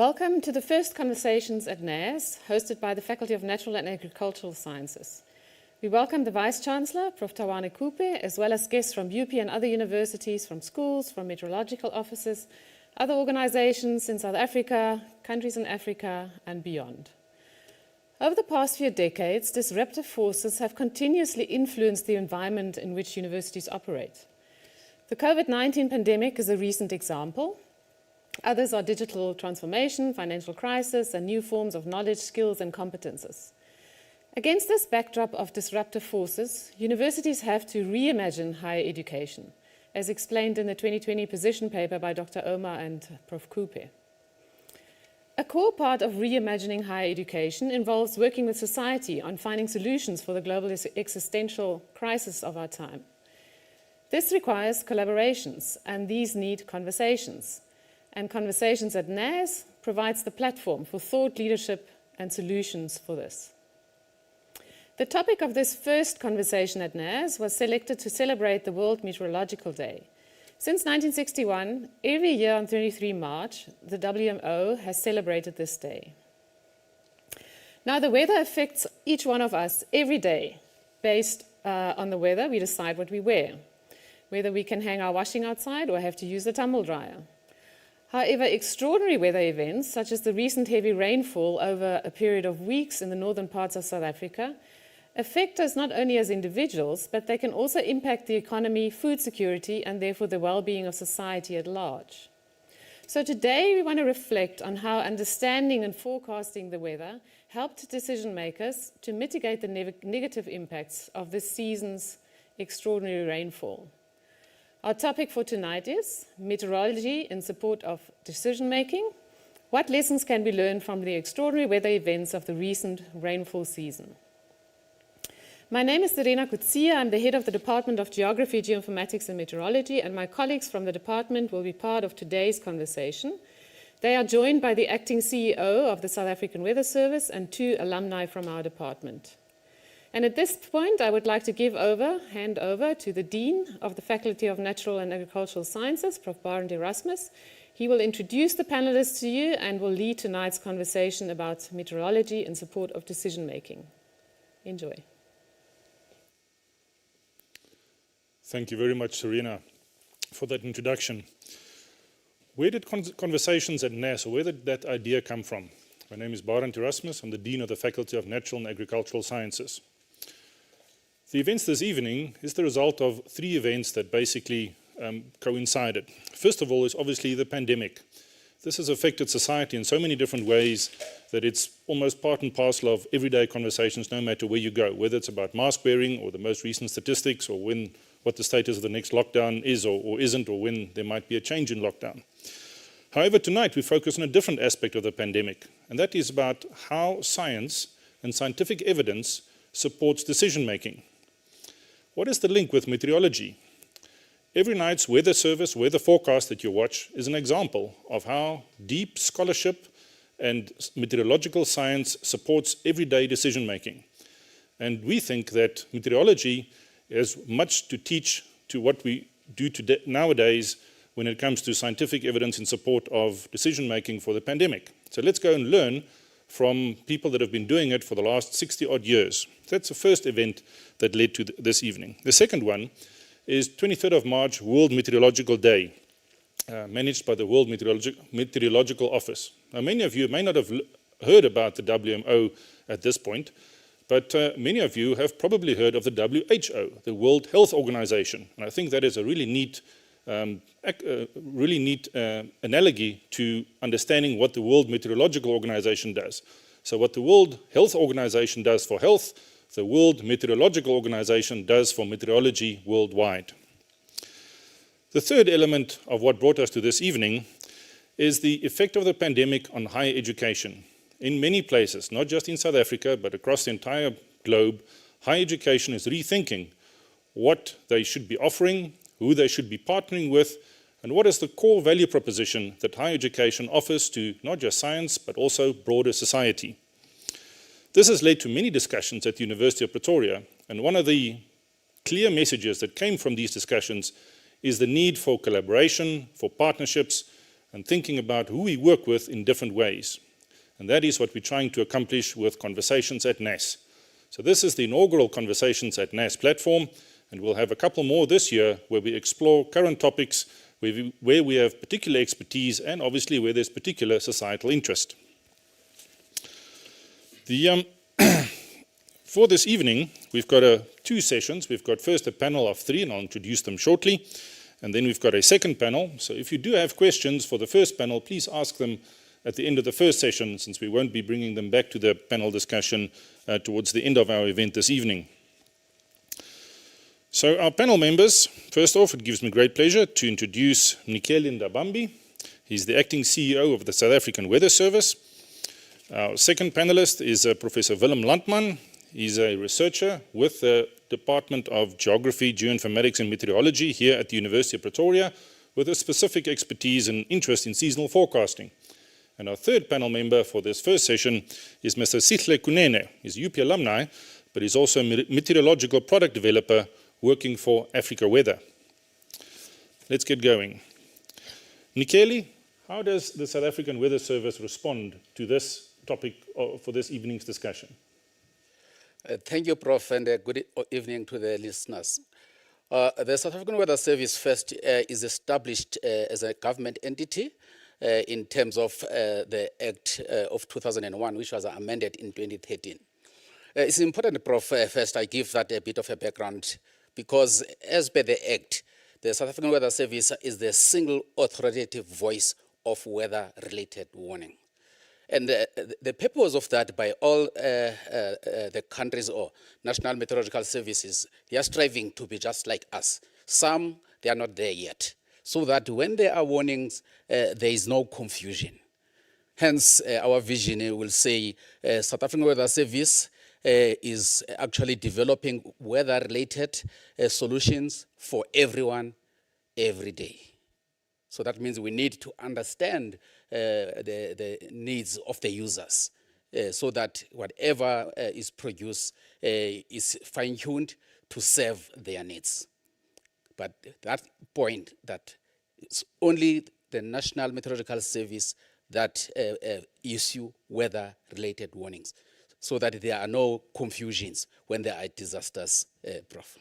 Welcome to the first Conversations at NAS, hosted by the Faculty of Natural and Agricultural Sciences. We welcome the Vice-Chancellor, Prof. Tawane Kupe, as well as guests from UP and other universities, from schools, from meteorological offices, other organizations in South Africa, countries in Africa, and beyond. Over the past few decades, disruptive forces have continuously influenced the environment in which universities operate. The COVID-19 pandemic is a recent example. Others are digital transformation, financial crisis, and new forms of knowledge, skills, and competences. Against this backdrop of disruptive forces, universities have to reimagine higher education, as explained in the 2020 position paper by Dr. Omar and Prof. Kupe. A core part of reimagining higher education involves working with society on finding solutions for the global existential crisis of our time. This requires collaborations, and these need conversations. And Conversations at NAS provides the platform for thought leadership and solutions for this. The topic of this first conversation at NAS was selected to celebrate the World Meteorological Day. Since 1961, every year on 23 March, the WMO has celebrated this day. Now, the weather affects each one of us every day. Based on the weather, we decide what we wear, whether we can hang our washing outside or have to use the tumble dryer. However, extraordinary weather events, such as the recent heavy rainfall over a period of weeks in the northern parts of South Africa, affect us not only as individuals, but they can also impact the economy, food security, and therefore the well-being of society at large. So today we want to reflect on how understanding and forecasting the weather helped decision makers to mitigate the negative impacts of this season's extraordinary rainfall. Our topic for tonight is meteorology in support of decision-making. What lessons can be learned from the extraordinary weather events of the recent rainfall season? My name is Serena Kutsia. I'm the head of the Department of Geography, Geoinformatics and Meteorology, and my colleagues from the department will be part of today's conversation. They are joined by the acting CEO of the South African Weather Service and 2 alumni from our department. And at this point, I would like to hand over to the Dean of the Faculty of Natural and Agricultural Sciences, Prof. Barend Erasmus. He will introduce the panelists to you and will lead tonight's conversation about meteorology in support of decision-making. Enjoy. Thank you very much, Serena, for that introduction. Where did Conversations at NAS, or where did that idea come from? My name is Barend Erasmus. I'm the Dean of the Faculty of Natural and Agricultural Sciences. The events this evening is the result of 3 events that basically coincided. First of all is obviously the pandemic. This has affected society in so many different ways that it's almost part and parcel of everyday conversations, no matter where you go, whether it's about mask wearing or the most recent statistics or what the status of the next lockdown is or isn't, or when there might be a change in lockdown. However, tonight we focus on a different aspect of the pandemic, and that is about how science and scientific evidence supports decision-making. What is the link with meteorology? Every night's weather service, weather forecast that you watch is an example of how deep scholarship and meteorological science supports everyday decision-making. And we think that meteorology has much to teach to what we do nowadays when it comes to scientific evidence in support of decision-making for the pandemic. So let's go and learn from people that have been doing it for the last 60-odd years. That's the first event that led to this evening. The second one is 23rd of March, World Meteorological Day, managed by the World Meteorological Office. Now, many of you may not have heard about the WMO at this point, but many of you have probably heard of the WHO, the World Health Organization. And I think that is a really neat analogy to understanding what the World Meteorological Organization does. So what the World Health Organization does for health, the World Meteorological Organization does for meteorology worldwide. The third element of what brought us to this evening is the effect of the pandemic on higher education. In many places, not just in South Africa, but across the entire globe, higher education is rethinking what they should be offering, who they should be partnering with, and what is the core value proposition that higher education offers to not just science, but also broader society. This has led to many discussions at the University of Pretoria, and one of the clear messages that came from these discussions is the need for collaboration, for partnerships, and thinking about who we work with in different ways. And that is what we're trying to accomplish with Conversations at NAS. So this is the inaugural Conversations at NAS platform, and we'll have a couple more this year where we explore current topics where we have particular expertise and obviously where there's particular societal interest. For this evening, we've got two sessions. We've got first a panel of 3, and I'll introduce them shortly. And then we've got a second panel. So if you do have questions for the first panel, please ask them at the end of the first session, since we won't be bringing them back to the panel discussion towards the end of our event this evening. So our panel members, first off, it gives me great pleasure to introduce Nikeli Ndabambi. He's the acting CEO of the South African Weather Service. Our second panelist is Professor Willem Landman. He's a researcher with the Department of Geography, Geoinformatics and Meteorology here at the University of Pretoria, with a specific expertise and interest in seasonal forecasting. And our third panel member for this first session is Mr. Sihle Kunene. He's a UP alumni, but he's also a meteorological product developer working for Africa Weather. Let's get going. Nikeli, how does the South African Weather Service respond to this topic for this evening's discussion? Thank you, Prof, and good evening to the listeners. The South African Weather Service first is established as a government entity in terms of the Act of 2001, which was amended in 2013. It's important, Prof, first I give that a bit of a background, because as per the Act, the South African Weather Service is the single authoritative voice of weather-related warning. And the purpose of that by all the countries or national meteorological services, they are striving to be just like us. Some, they are not there yet. So that when there are warnings, there is no confusion. Hence, our vision will say South African Weather Service is actually developing weather-related solutions for everyone, every day. So that means we need to understand the needs of the users so that whatever is produced is fine-tuned to serve their needs. But that point that it's only the National Meteorological Service that issue weather-related warnings, so that there are no confusions when there are disasters, Prof.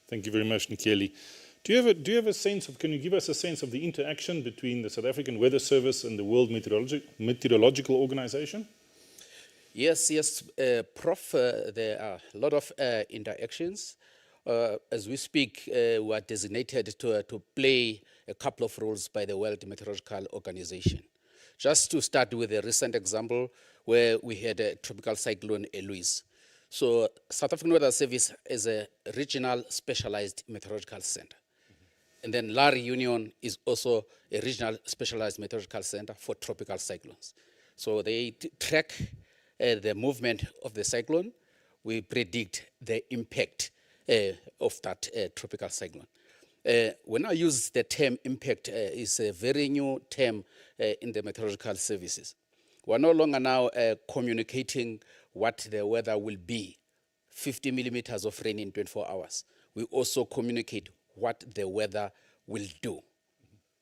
Thank you very much, Nikeli. Do you have a sense of, can you give us a sense of the interaction between the South African Weather Service and the World Meteorological Organization? Yes, Prof, there are a lot of interactions. As we speak, we are designated to play a couple of roles by the World Meteorological Organization. Just to start with a recent example where we had a tropical cyclone, Eloise. So South African Weather Service is a regional specialized meteorological center. And then LARI Union is also a regional specialized meteorological center for tropical cyclones. So they track the movement of the cyclone. We predict the impact of that tropical cyclone. When I use the term impact, it's a very new term in the meteorological services. We're no longer now communicating what the weather will be, 50 millimeters of rain in 24 hours. We also communicate what the weather will do.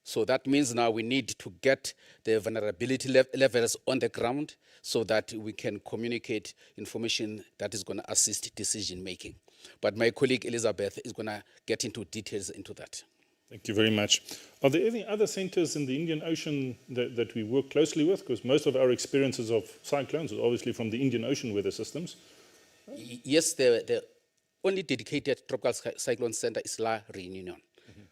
So that means now we need to get the vulnerability levels on the ground so that we can communicate information that is going to assist decision making. But my colleague Elizabeth is going to get into details into that. Thank you very much. Are there any other centers in the Indian Ocean that we work closely with? Because most of our experiences of cyclones is obviously from the Indian Ocean weather systems. Yes, the only dedicated tropical cyclone center is La Reunion.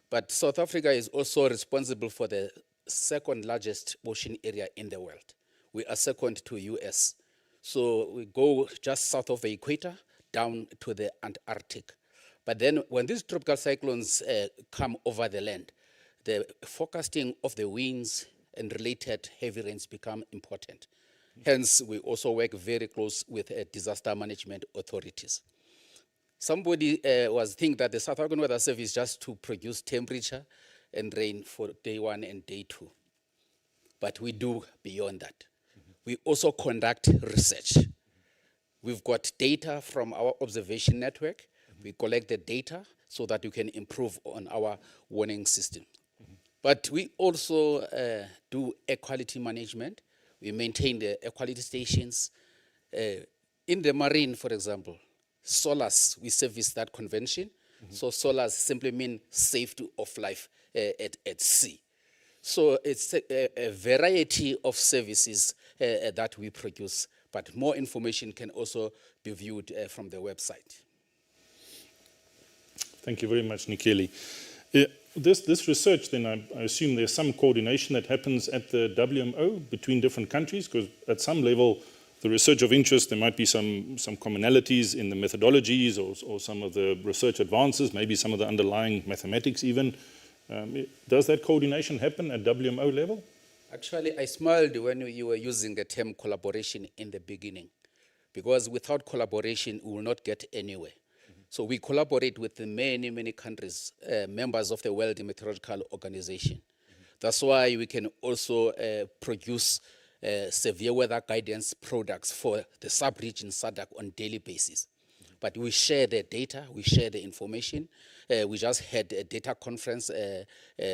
But South Africa is also responsible for the second largest ocean area in the world. We are second to US. So we go just south of the equator down to the Antarctic. But then when these tropical cyclones come over the land, the forecasting of the winds and related heavy rains become important. Hence, we also work very close with disaster management authorities. Somebody was thinking that the South African Weather Service is just to produce temperature and rain for day 1 and day 2. But we do beyond that. We also conduct research. We've got data from our observation network. We collect the data so that we can improve on our warning system. But we also do air quality management. We maintain the air quality stations. In the marine, for example, SOLAS, we service that convention. So SOLAS simply mean safety of life at sea. So it's a variety of services that we produce, but more information can also be viewed from the website. Thank you very much, Nikeli. This research, then, I assume there's some coordination that happens at the WMO between different countries, because at some level, the research of interest, there might be some commonalities in the methodologies or some of the research advances, maybe some of the underlying mathematics even. Does that coordination happen at WMO level? Actually, I smiled when you were using the term collaboration in the beginning, because without collaboration, we will not get anywhere. So we collaborate with the many countries, members of the World Meteorological Organization. That's why we can also produce severe weather guidance products for the sub-region SADC on daily basis. But we share the data, we share the information. We just had a data conference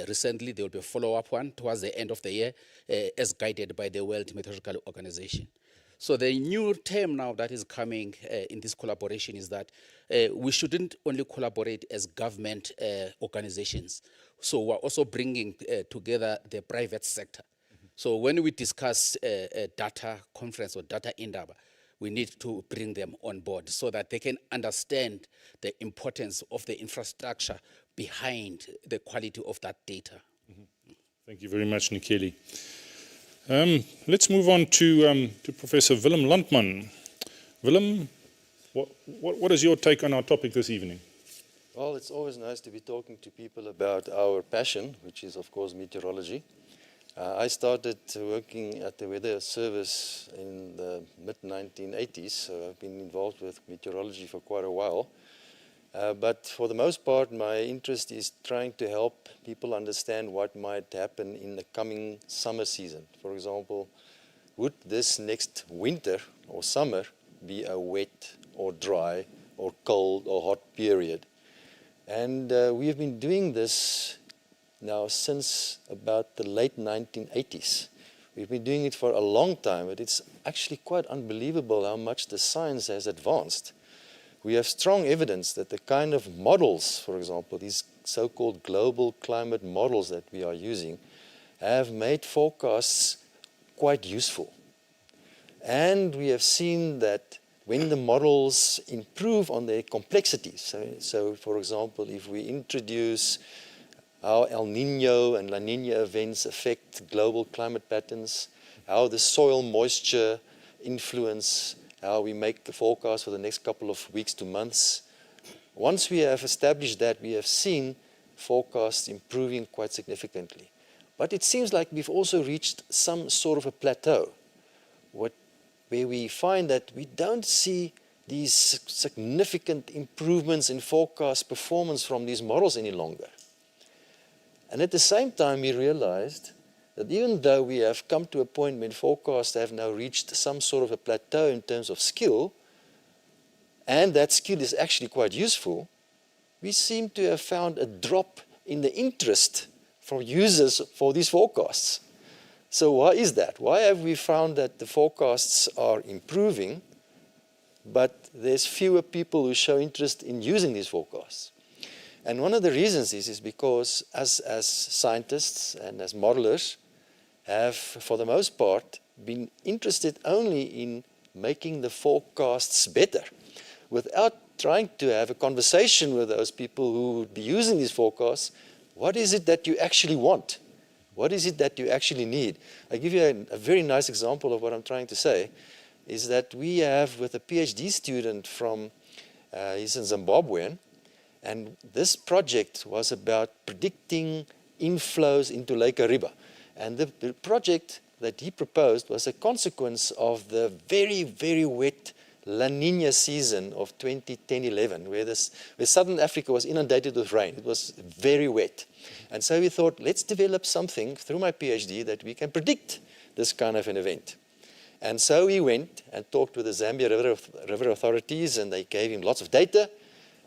recently. There will be a follow-up one towards the end of the year, as guided by the World Meteorological Organization. So the new term now that is coming in this collaboration is that we shouldn't only collaborate as government organizations. So we're also bringing together the private sector. So when we discuss a data conference or data indaba, we need to bring them on board so that they can understand the importance of the infrastructure behind the quality of that data. Thank you very much, Nikeli. Let's move on to Professor Willem Landman. Willem, what is your take on our topic this evening? Well, it's always nice to be talking to people about our passion, which is, of course, meteorology. I started working at the Weather Service in the mid-1980s, so I've been involved with meteorology for quite a while. But for the most part, my interest is trying to help people understand what might happen in the coming summer season. For example, would this next winter or summer be a wet or dry or cold or hot period? And we have been doing this now since about the late 1980s. We've been doing it for a long time, but it's actually quite unbelievable how much the science has advanced. We have strong evidence that the kind of models, for example, these so-called global climate models that we are using, have made forecasts quite useful. And we have seen that when the models improve on their complexity, so for example, if we introduce how El Nino and La Nina events affect global climate patterns, how the soil moisture influence how we make the forecast for the next couple of weeks to months. Once we have established that, we have seen forecasts improving quite significantly. But it seems like we've also reached some sort of a plateau, where we find that we don't see these significant improvements in forecast performance from these models any longer. And at the same time, we realized that even though we have come to a point when forecasts have now reached some sort of a plateau in terms of skill, and that skill is actually quite useful, we seem to have found a drop in the interest from users for these forecasts. So why is that? Why have we found that the forecasts are improving, but there's fewer people who show interest in using these forecasts? And one of the reasons is because as scientists and as modelers have, for the most part, been interested only in making the forecasts better, without trying to have a conversation with those people who would be using these forecasts. What is it that you actually want? What is it that you actually need? I give you a very nice example of what I'm trying to say, is that we have with a PhD student from, he's in Zimbabwean, and this project was about predicting inflows into Lake Kariba. And the project that he proposed was a consequence of the very, very wet La Nina season of 2010-11, where Southern Africa was inundated with rain. It was very wet. And so we thought, let's develop something through my PhD that we can predict this kind of an event. And so he went and talked with the Zambia river authorities, and they gave him lots of data.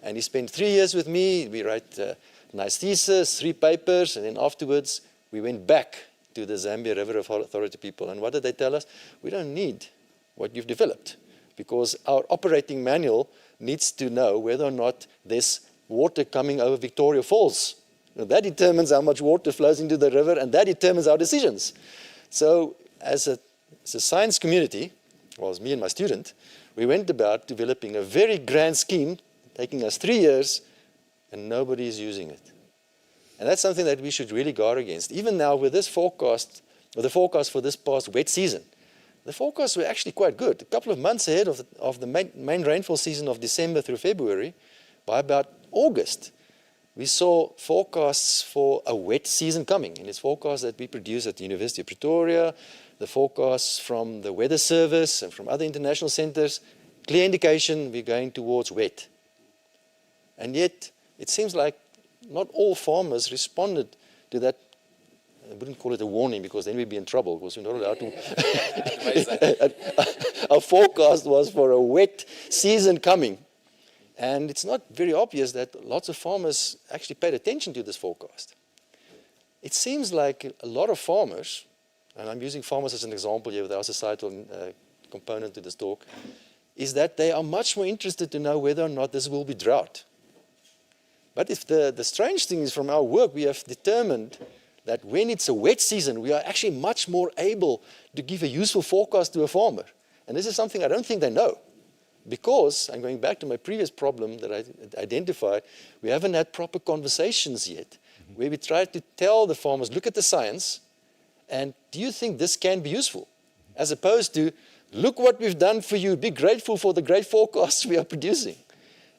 And he spent 3 years with me. We write a nice thesis, 3 papers, and then afterwards we went back to the Zambia River Authority people, and what did they tell us? We don't need what you've developed, because our operating manual needs to know whether or not there's water coming over Victoria Falls. Now, that determines how much water flows into the river, and that determines our decisions. So as a science community, well, as me and my student, we went about developing a very grand scheme, taking us 3 years, and nobody is using it. And that's something that we should really guard against. Even now with this forecast, or the forecast for this past wet season, the forecasts were actually quite good. A couple of months ahead of the main rainfall season of December through February, by about August, we saw forecasts for a wet season coming. And it's forecasts that we produce at the University of Pretoria, the forecasts from the Weather Service and from other international centers, clear indication we're going towards wet. And yet, it seems like not all farmers responded to that. I wouldn't call it a warning, because then we'd be in trouble, because we're not allowed to. Our forecast was for a wet season coming. And it's not very obvious that lots of farmers actually paid attention to this forecast. It seems like a lot of farmers, and I'm using farmers as an example here with our societal component to this talk, is that they are much more interested to know whether or not this will be drought. But if the strange thing is, from our work, we have determined that when it's a wet season, we are actually much more able to give a useful forecast to a farmer. And this is something I don't think they know. Because, I'm going back to my previous problem that I identified, we haven't had proper conversations yet, where we try to tell the farmers, look at the science, and do you think this can be useful? As opposed to, look what we've done for you, be grateful for the great forecasts we are producing.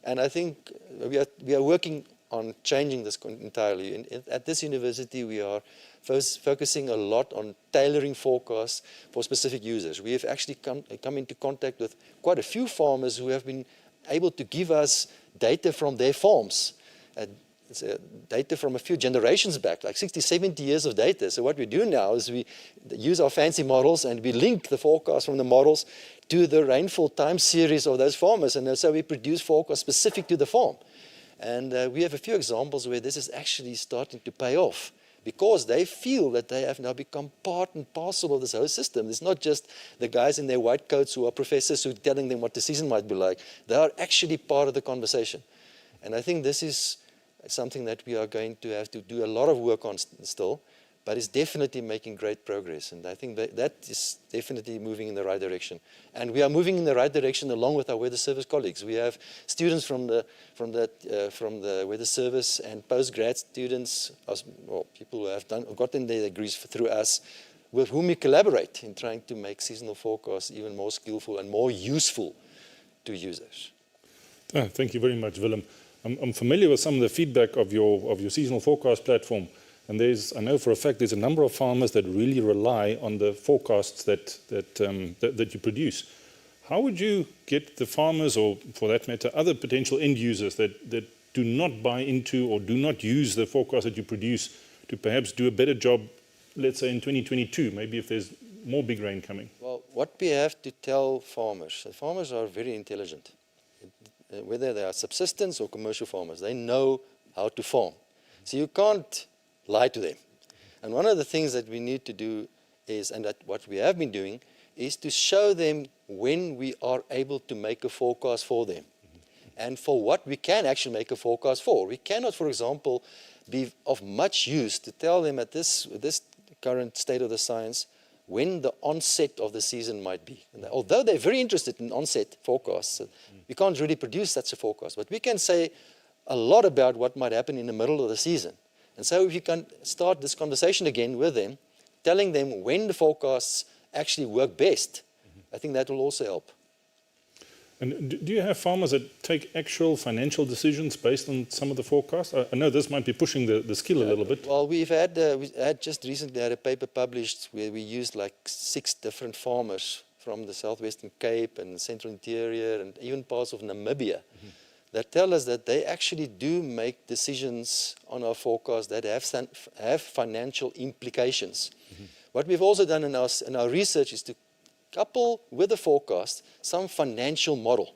And I think we are working on changing this entirely. At this university, we are focusing a lot on tailoring forecasts for specific users. We have actually come into contact with quite a few farmers who have been able to give us data from their farms, data from a few generations back, like 60, 70 years of data. So what we do now is we use our fancy models, and we link the forecast from the models to the rainfall time series of those farmers. And so we produce forecasts specific to the farm. And we have a few examples where this is actually starting to pay off, because they feel that they have now become part and parcel of this whole system. It's not just the guys in their white coats who are professors who are telling them what the season might be like. They are actually part of the conversation. And I think this is something that we are going to have to do a lot of work on still, but it's definitely making great progress. And I think that is definitely moving in the right direction. And we are moving in the right direction along with our Weather Service colleagues. We have students from the Weather Service and post-grad students, well, people who have gotten their degrees through us, with whom we collaborate in trying to make seasonal forecasts even more skillful and more useful to users. Thank you very much, Willem. I'm familiar with some of the feedback of your seasonal forecast platform. And I know for a fact there's a number of farmers that really rely on the forecasts that you produce. How would you get the farmers, or for that matter, other potential end users that do not buy into or do not use the forecast that you produce to perhaps do a better job, let's say in 2022, maybe if there's more big rain coming? Well, what we have to tell farmers are very intelligent. Whether they are subsistence or commercial farmers, they know how to farm. So you can't lie to them. And one of the things that we need to do is, and that what we have been doing, is to show them when we are able to make a forecast for them. And for what we can actually make a forecast for. We cannot, for example, be of much use to tell them at this current state of the science when the onset of the season might be. And although they're very interested in onset forecasts, we can't really produce such a forecast. But we can say a lot about what might happen in the middle of the season. And so if you can start this conversation again with them, telling them when the forecasts actually work best, I think that will also help. And do you have farmers that take actual financial decisions based on some of the forecasts? I know this might be pushing the skill a little bit. Well, we had just recently had a paper published where we used like 6 different farmers from the Southwestern Cape and Central Interior and even parts of Namibia. That tell us that they actually do make decisions on our forecast that have financial implications. What we've also done in our research is to couple with the forecast some financial model.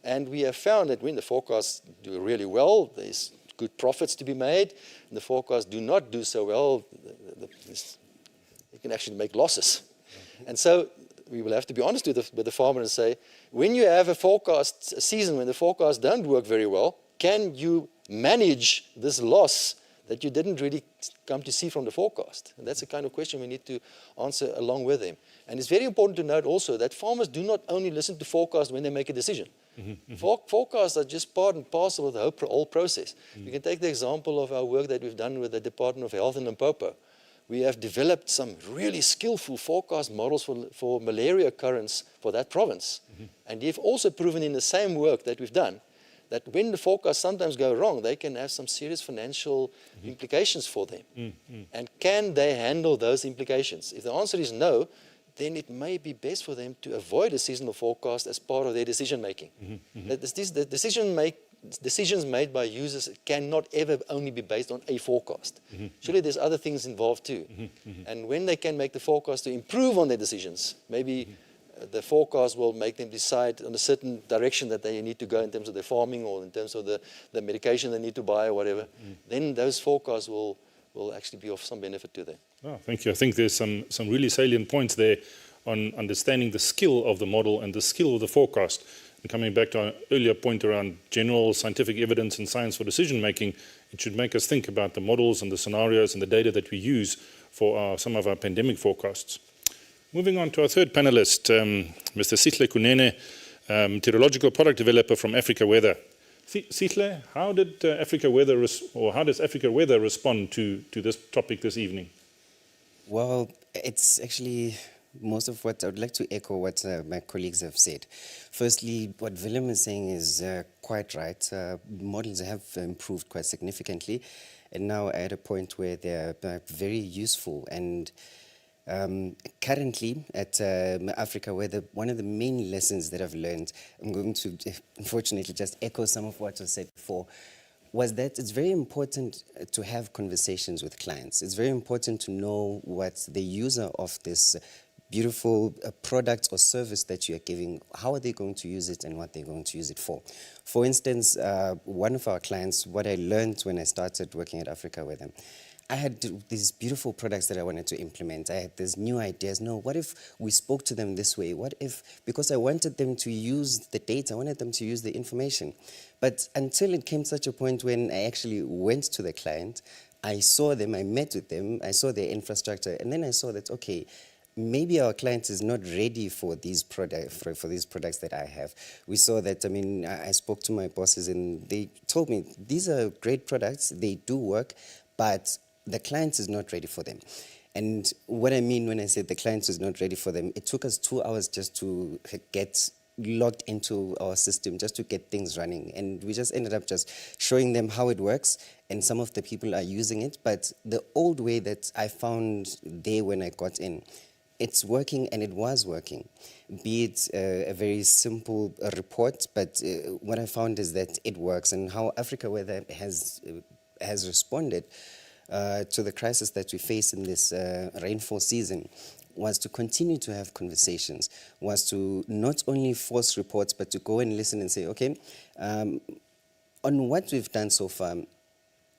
And we have found that when the forecasts do really well, there's good profits to be made. And the forecasts do not do so well, you can actually make losses. And so we will have to be honest with the farmer and say, when you have a season when the forecasts don't work very well, can you manage this loss that you didn't really come to see from the forecast? And that's the kind of question we need to answer along with them. And it's very important to note also that farmers do not only listen to forecasts when they make a decision. Forecasts are just part and parcel of the whole process. You can take the example of our work that we've done with the Department of Health in Limpopo. We have developed some really skillful forecast models for malaria occurrence for that province. And they've also proven in the same work that we've done that when the forecasts sometimes go wrong, they can have some serious financial implications for them. And can they handle those implications? If the answer is no, then it may be best for them to avoid a seasonal forecast as part of their decision making. The decisions made by users cannot ever only be based on a forecast. Surely there's other things involved too. And when they can make the forecast to improve on their decisions, maybe the forecast will make them decide on a certain direction that they need to go in terms of their farming or in terms of the medication they need to buy or whatever, then those forecasts will actually be of some benefit to them. Oh, thank you. I think there's some really salient points there on understanding the skill of the model and the skill of the forecast. And coming back to our earlier point around general scientific evidence and science for decision making, it should make us think about the models and the scenarios and the data that we use for some of our pandemic forecasts. Moving on to our third panelist, Mr. Sihle Kunene, meteorological product developer from Africa Weather. Sihle, how did Africa Weather, how does Africa Weather respond to this topic this evening? Well, it's actually most of what I would like to echo what my colleagues have said. Firstly, what Willem is saying is quite right. Models have improved quite significantly, and now at a point where they're very useful. And currently at Africa Weather, one of the main lessons that I've learned, I'm going to unfortunately just echo some of what was said before, was that it's very important to have conversations with clients. It's very important to know what the user of this beautiful product or service that you are giving, how are they going to use it and what they're going to use it for. For instance, one of our clients, what I learned when I started working at Africa with them, I had these beautiful products that I wanted to implement. I had these new ideas. No, what if we spoke to them this way? What if, because I wanted them to use the data, I wanted them to use the information. But until it came to such a point when I actually went to the client, I saw them, I met with them, I saw their infrastructure, and then I saw that, okay, maybe our client is not ready for these products that I have. We saw that, I spoke to my bosses and they told me, these are great products, they do work, but the client is not ready for them. And what I mean when I say the client is not ready for them, it took us 2 hours just to get logged into our system, just to get things running. And we just ended up just showing them how it works, and some of the people are using it. But the old way that I found there when I got in, it's working, and it was working. Be it a very simple report, but what I found is that it works, and how Africa Weather has responded to the crisis that we face in this rainfall season was to continue to have conversations, was to not only force reports, but to go and listen and say, okay, on what we've done so far,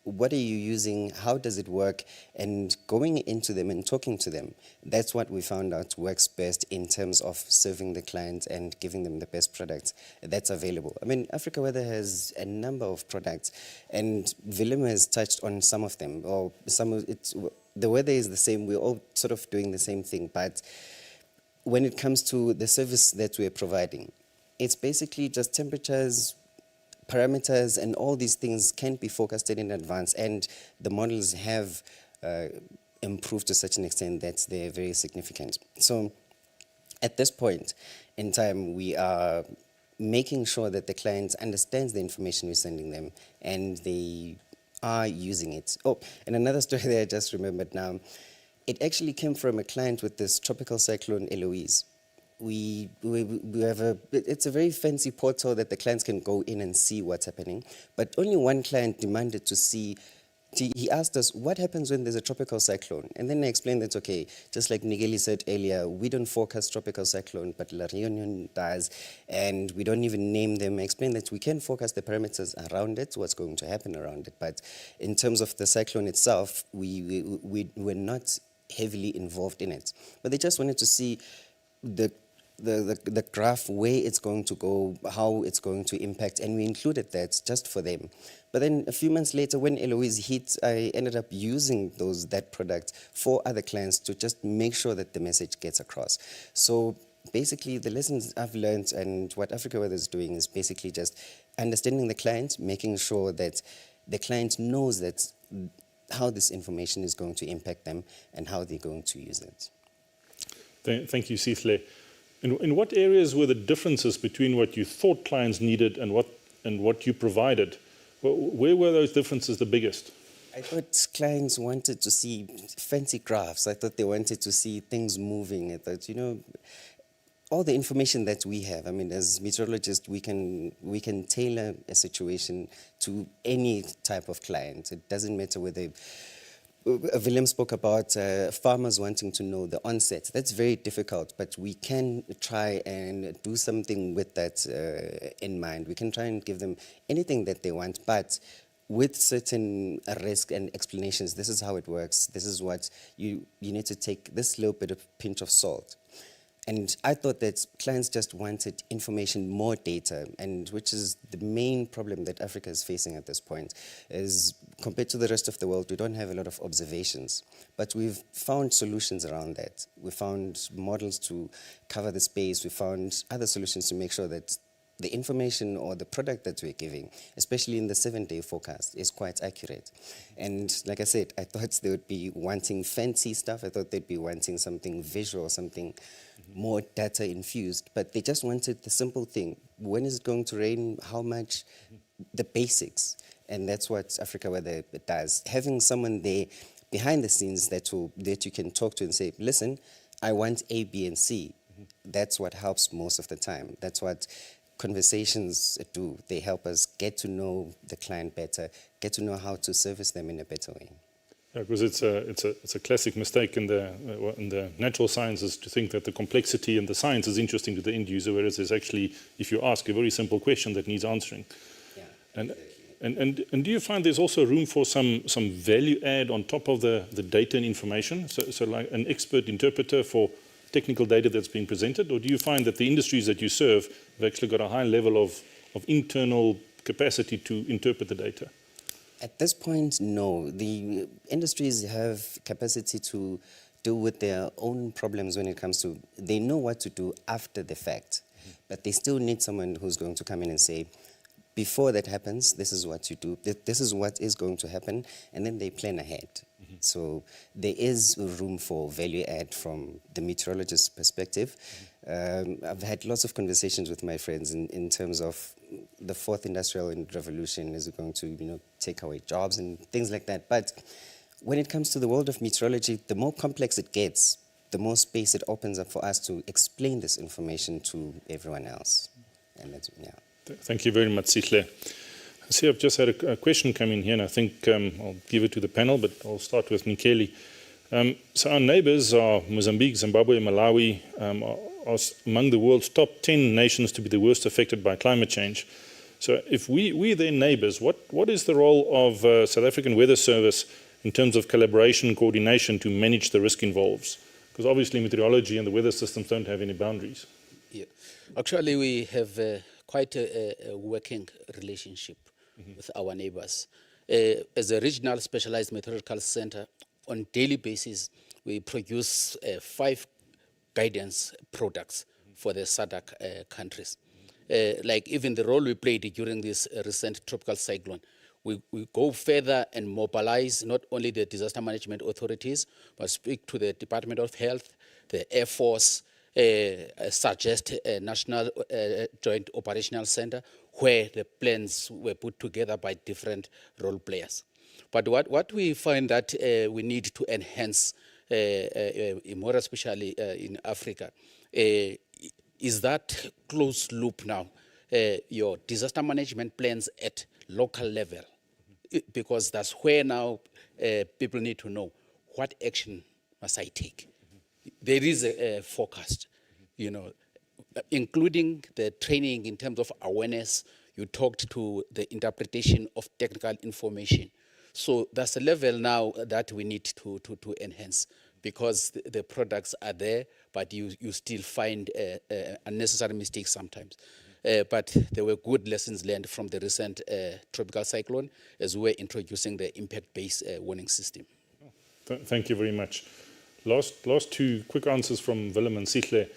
what are you using, how does it work, and going into them and talking to them. That's what we found out works best in terms of serving the client and giving them the best products that's available. Africa Weather has a number of products, and Willem has touched on some of them, or some of it. The weather is the same, we're all sort of doing the same thing, but when it comes to the service that we're providing, it's basically just temperatures, parameters, and all these things can be forecasted in advance, and the models have improved to such an extent that they're very significant. So at this point in time, we are making sure that the client understands the information we're sending them and they are using it. Oh, and another story that I just remembered now, it actually came from a client with this tropical cyclone Eloise. We have it's a very fancy portal that the clients can go in and see what's happening, but only one client demanded to see he asked us, what happens when there's a tropical cyclone? And then I explained that, okay, just like Nigeli said earlier, we don't forecast tropical cyclone, but La Reunion does, and we don't even name them. I explained that we can forecast the parameters around it, what's going to happen around it, but in terms of the cyclone itself, we were not heavily involved in it. But they just wanted to see the graph, where it's going to go, how it's going to impact, and we included that just for them. But then a few months later, when Eloise hit, I ended up using that product for other clients to just make sure that the message gets across. So basically, the lessons I've learned and what Africa Weather is doing is basically just understanding the client, making sure that the client knows that how this information is going to impact them and how they're going to use it. Thank you, Sihle. In what areas were the differences between what you thought clients needed and what you provided? Where were those differences the biggest? I thought clients wanted to see fancy graphs. I thought they wanted to see things moving. I thought, all the information that we have, I mean, as meteorologists, we can tailor a situation to any type of client. It doesn't matter whether Willem spoke about farmers wanting to know the onset. That's very difficult, but we can try and do something with that in mind. We can try and give them anything that they want, but with certain risk and explanations. This is how it works. This is what you need to take this little bit of pinch of salt. And I thought that clients just wanted information, more data, and which is the main problem that Africa is facing at this point, is compared to the rest of the world, we don't have a lot of observations. But we've found solutions around that. We found models to cover the space. We found other solutions to make sure that the information or the product that we're giving, especially in the 7-day forecast, is quite accurate. And like I said, I thought they would be wanting fancy stuff. I thought they'd be wanting something visual, something more data infused, but they just wanted the simple thing. When is it going to rain? How much? The basics. And that's what Africa Weather does. Having someone there behind the scenes that you can talk to and say, listen, I want A, B, and C. That's what helps most of the time. That's what conversations do. They help us get to know the client better, get to know how to service them in a better way. Yeah, because it's a classic mistake in the natural sciences to think that the complexity and the science is interesting to the end user, whereas there's actually, if you ask a very simple question that needs answering. Yeah, and do you find there's also room for some value add on top of the data and information? So like an expert interpreter for technical data that's being presented, or do you find that the industries that you serve have actually got a high level of internal capacity to interpret the data? At this point, no. The industries have capacity to deal with their own problems when it comes to, they know what to do after the fact, but they still need someone who's going to come in and say, before that happens, this is what you do, this is what is going to happen, and then they plan ahead. So there is room for value add from the meteorologist's perspective. I've had lots of conversations with my friends in terms of the fourth industrial revolution is going to take away jobs and things like that. But when it comes to the world of meteorology, the more complex it gets, the more space it opens up for us to explain this information to everyone else. And that's, yeah. Thank you very much, Sihle. I see I've just had a question come in here, and I think I'll give it to the panel, but I'll start with Nikeli. So our neighbors are Mozambique, Zimbabwe, Malawi, are among the world's top 10 nations to be the worst affected by climate change. So if we're their neighbors, what is the role of South African Weather Service in terms of collaboration and coordination to manage the risk involved? Because obviously meteorology and the weather systems don't have any boundaries. Yeah. Actually, we have quite a working relationship with our neighbors. As a regional specialized meteorological center, on daily basis, we produce 5 guidance products for the SADC countries. Like even the role we played during this recent tropical cyclone, we go further and mobilize not only the disaster management authorities, but speak to the Department of Health, the Air Force, suggest a national joint operational center where the plans were put together by different role players. But what we find that we need to enhance, more especially in Africa, is that closed loop now. Your disaster management plans at local level because that's where now people need to know what action must I take. There is a forecast, including the training in terms of awareness. You talked to the interpretation of technical information. So that's a level now that we need to enhance, because the products are there, but you still find unnecessary mistakes sometimes. But there were good lessons learned from the recent tropical cyclone as we were introducing the impact-based warning system. Thank you very much. Last two quick answers from Willem and Sihle.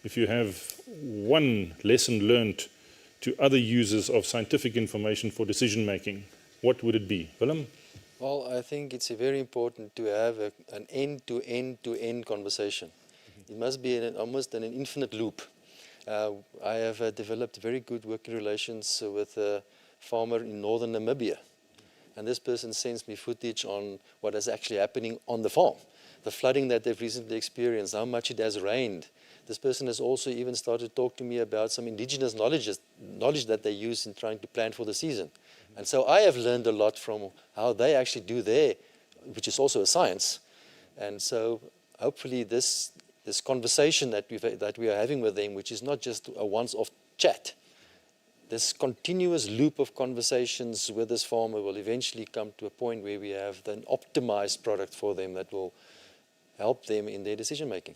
If you have one lesson learned to other users of scientific information for decision making, what would it be? Willem? Well, I think it's very important to have an end-to-end conversation. It must be almost an infinite loop. I have developed very good working relations with a farmer in northern Namibia. And this person sends me footage on what is actually happening on the farm. The flooding that they've recently experienced, how much it has rained. This person has also even started to talk to me about some indigenous knowledge that they use in trying to plan for the season. And so I have learned a lot from how they actually do their, which is also a science. And so hopefully this conversation that we are having with them, which is not just a once-off chat, this continuous loop of conversations with this farmer will eventually come to a point where we have an optimized product for them that will help them in their decision making.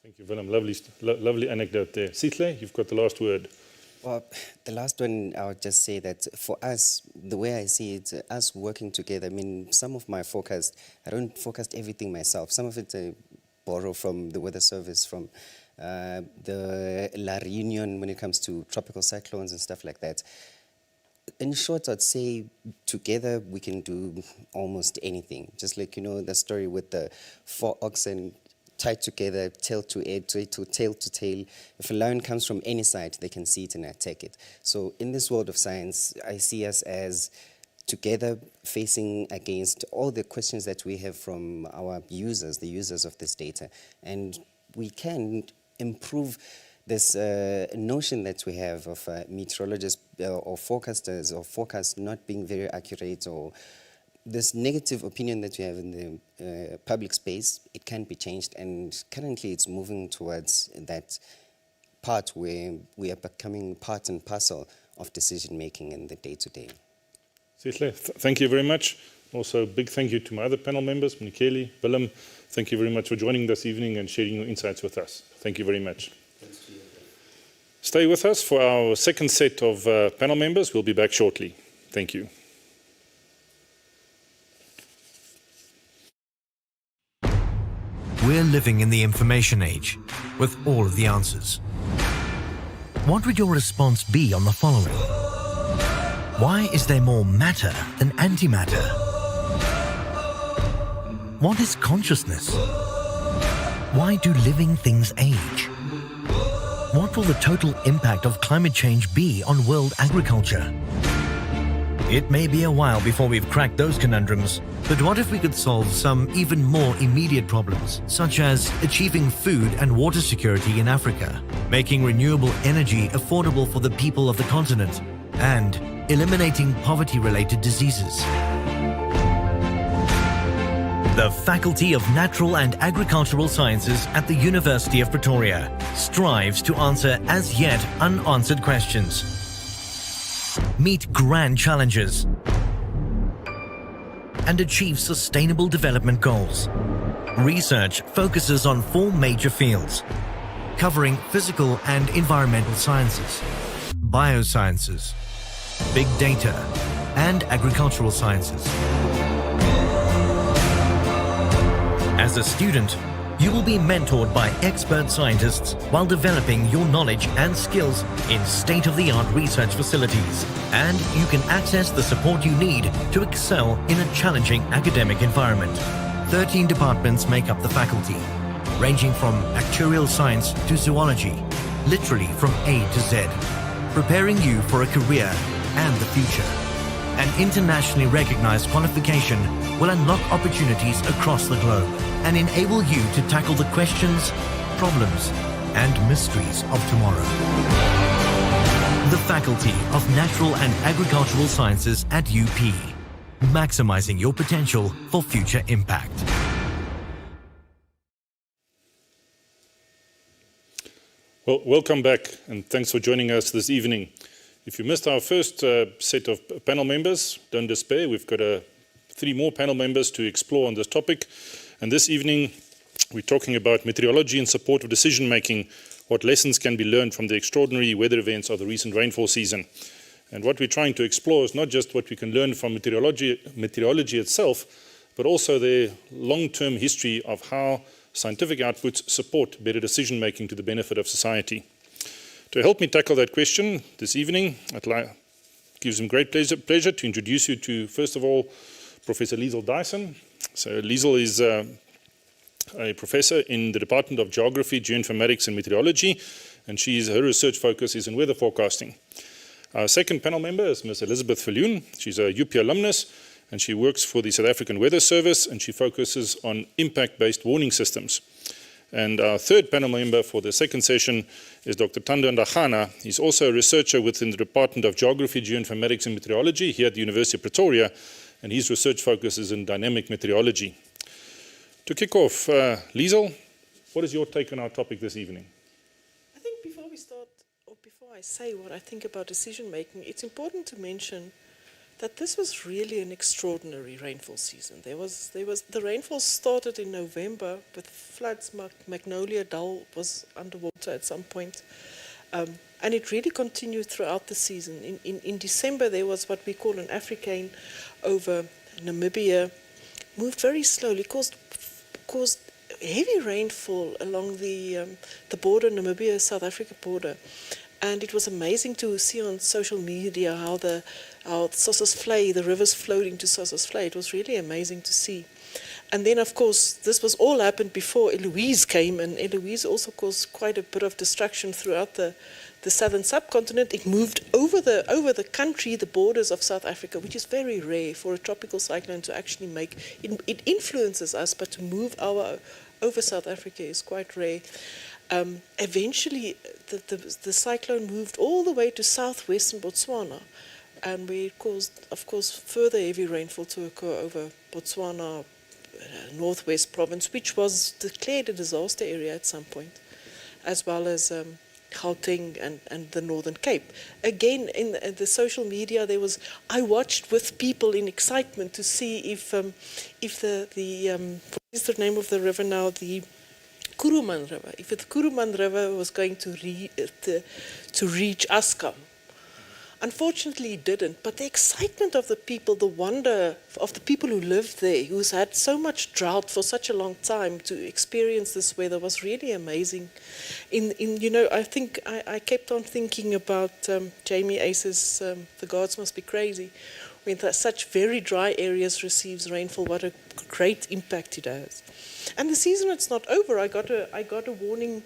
Thank you, Willem. Lovely anecdote there. Sihle, you've got the last word. Well, the last one, I would just say that for us, the way I see it, us working together, I mean, some of my forecast, I don't forecast everything myself. Some of it I borrow from the weather service, from the La Reunion when it comes to tropical cyclones and stuff like that. In short, I'd say together we can do almost anything. Just like, the story with the 4 oxen tied together, tail to tail to tail. If a lion comes from any side, they can see it and attack it. So in this world of science, I see us as together facing against all the questions that we have from our users, the users of this data. And we can improve this notion that we have of meteorologists or forecasters or forecasts not being very accurate, or this negative opinion that we have in the public space. It can be changed, and currently it's moving towards that part where we are becoming part and parcel of decision making in the day-to-day. Sihle, thank you very much. Also, big thank you to my other panel members, Mnikeli, Willem. Thank you very much for joining this evening and sharing your insights with us. Thank you very much. Stay with us for our second set of panel members. We'll be back shortly. Thank you. We're living in the information age with all of the answers. What would your response be on the following? Why is there more matter than antimatter? What is consciousness? Why do living things age? What will the total impact of climate change be on world agriculture? It may be a while before we've cracked those conundrums, but what if we could solve some even more immediate problems, such as achieving food and water security in Africa, making renewable energy affordable for the people of the continent, and eliminating poverty-related diseases? The Faculty of Natural and Agricultural Sciences at the University of Pretoria strives to answer as yet unanswered questions, meet grand challenges, and achieve sustainable development goals. Research focuses on 4 major fields, covering physical and environmental sciences, biosciences, big data, and agricultural sciences. As a student, you will be mentored by expert scientists while developing your knowledge and skills in state-of-the-art research facilities. And you can access the support you need to excel in a challenging academic environment. 13 departments make up the faculty, ranging from actuarial science to zoology, literally from A to Z, preparing you for a career and the future. An internationally recognized qualification will unlock opportunities across the globe and enable you to tackle the questions, problems, and mysteries of tomorrow. The Faculty of Natural and Agricultural Sciences at UP. maximizing your potential for future impact. Well, welcome back, and thanks for joining us this evening. If you missed our first set of panel members, don't despair. We've got 3 more panel members to explore on this topic. And this evening, we're talking about meteorology in support of decision-making, what lessons can be learned from the extraordinary weather events of the recent rainfall season. And what we're trying to explore is not just what we can learn from meteorology itself, but also the long-term history of how scientific outputs support better decision-making to the benefit of society. To help me tackle that question this evening, it gives me great pleasure to introduce you to, first of all, Professor Liesl Dyson. So Liesl is a professor in the Department of Geography, Geoinformatics and Meteorology, and her research focus is in weather forecasting. Our second panel member is Ms. Elizabeth Viljoen. She's a UP alumnus, and she works for the South African Weather Service, and she focuses on impact-based warning systems. And our third panel member for the second session is Dr. Thando Ndagana. He's also a researcher within the Department of Geography, Geoinformatics and Meteorology here at the University of Pretoria, and his research focus is in dynamic meteorology. To kick off, Liesl, what is your take on our topic this evening? I think before we start, or before I say what I think about decision making, it's important to mention that this was really an extraordinary rainfall season. The rainfall started in November with floods. Magnolia Dal was underwater at some point. And it really continued throughout the season. In December, there was what we call an Africane over Namibia. Moved very slowly, caused heavy rainfall along the border, Namibia-South Africa border. And it was amazing to see on social media how Sossusvlei, the rivers flowed into Sossusvlei. It was really amazing to see. And then, of course, this was all happened before Eloise came, and Eloise also caused quite a bit of destruction throughout the southern subcontinent. It moved over the country, the borders of South Africa, which is very rare for a tropical cyclone to actually make. It influences us, but to move over South Africa is quite rare. Eventually, the cyclone moved all the way to southwestern Botswana, and we caused, of course, further heavy rainfall to occur over Botswana, northwest province, which was declared a disaster area at some point, as well as Gauteng and the Northern Cape. Again, in the social media, I watched with people in excitement to see if what is the name of the river now, the Kuruman River, if the Kuruman River was going to reach Askam. Unfortunately, it didn't. But the excitement of the people, the wonder of the people who lived there, who's had so much drought for such a long time, to experience this weather was really amazing. I think I kept on thinking about Jamie Ace's "The Gods Must Be Crazy." When such very dry areas receives rainfall, what a great impact it has. And the season, it's not over. I got a warning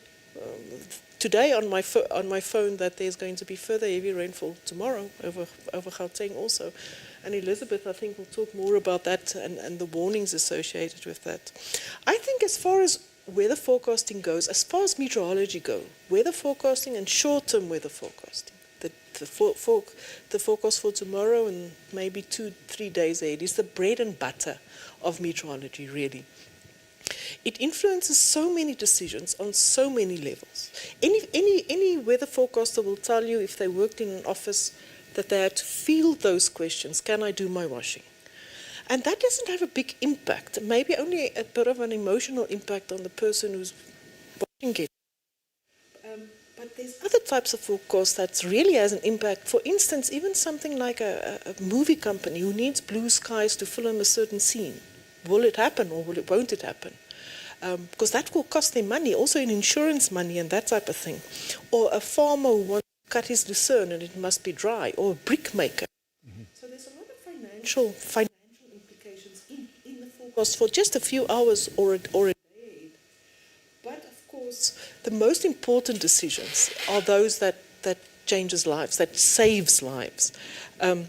today on my phone that there's going to be further heavy rainfall tomorrow over Gauteng also. And Elizabeth, I think, will talk more about that and the warnings associated with that. I think as far as weather forecasting goes, as far as meteorology goes, weather forecasting and short-term weather forecasting, the forecast for tomorrow and maybe 2-3 days ahead is the bread and butter of meteorology, really. It influences so many decisions on so many levels. Any weather forecaster will tell you, if they worked in an office, that they had to field those questions. Can I do my washing? And that doesn't have a big impact, maybe only a bit of an emotional impact on the person who's watching it. But there's other types of forecasts that really has an impact. For instance, even something like a movie company who needs blue skies to film a certain scene. Will it happen or won't it happen? Because that will cost them money, also in insurance money and that type of thing. Or a farmer who wants to cut his lucerne and it must be dry, or a brick maker. Mm-hmm. So there's a lot of financial implications in the forecast for just a few hours or a day. But of course, the most important decisions are those that changes lives, that saves lives. And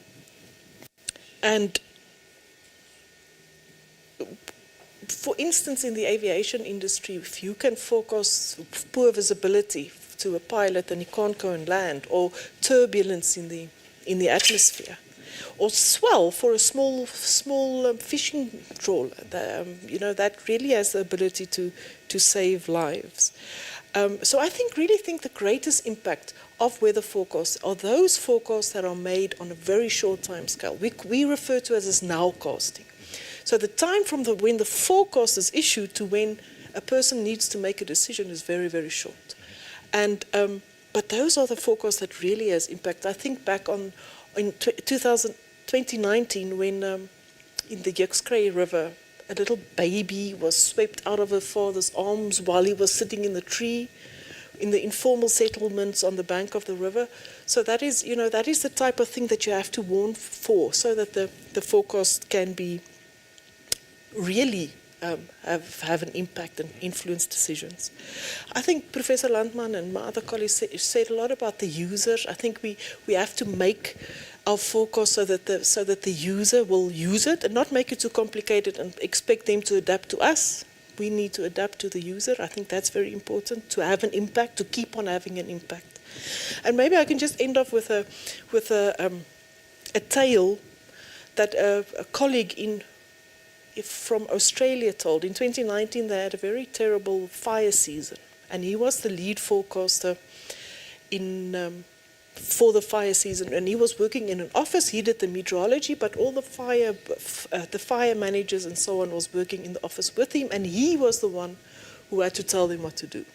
for instance, in the aviation industry, if you can forecast poor visibility to a pilot and he can't go and land, or turbulence in the atmosphere, or swell for a small fishing trawler. That really has the ability to save lives. So I really think the greatest impact of weather forecasts are those forecasts that are made on a very short time scale. We refer to as nowcasting. So the time from when the forecast is issued to when a person needs to make a decision is very, very short. And but those are the forecasts that really has impact. I think back in 2019 when in the Yuxkray River, a little baby was swept out of her father's arms while he was sitting in the tree in the informal settlements on the bank of the river. So that is the type of thing that you have to warn for, so that the forecast can be really have an impact and influence decisions. I think Professor Landman and my other colleagues said a lot about the user. I think we have to make our forecast so that the user will use it and not make it too complicated and expect them to adapt to us. We need to adapt to the user. I think that's very important, to have an impact, to keep on having an impact. And maybe I can just end off with a tale that a colleague from Australia told. In 2019, they had a very terrible fire season, and he was the lead forecaster for the fire season, and he was working in an office. He did the meteorology, but all the fire managers and so on was working in the office with him, and he was the one who had to tell them what to do.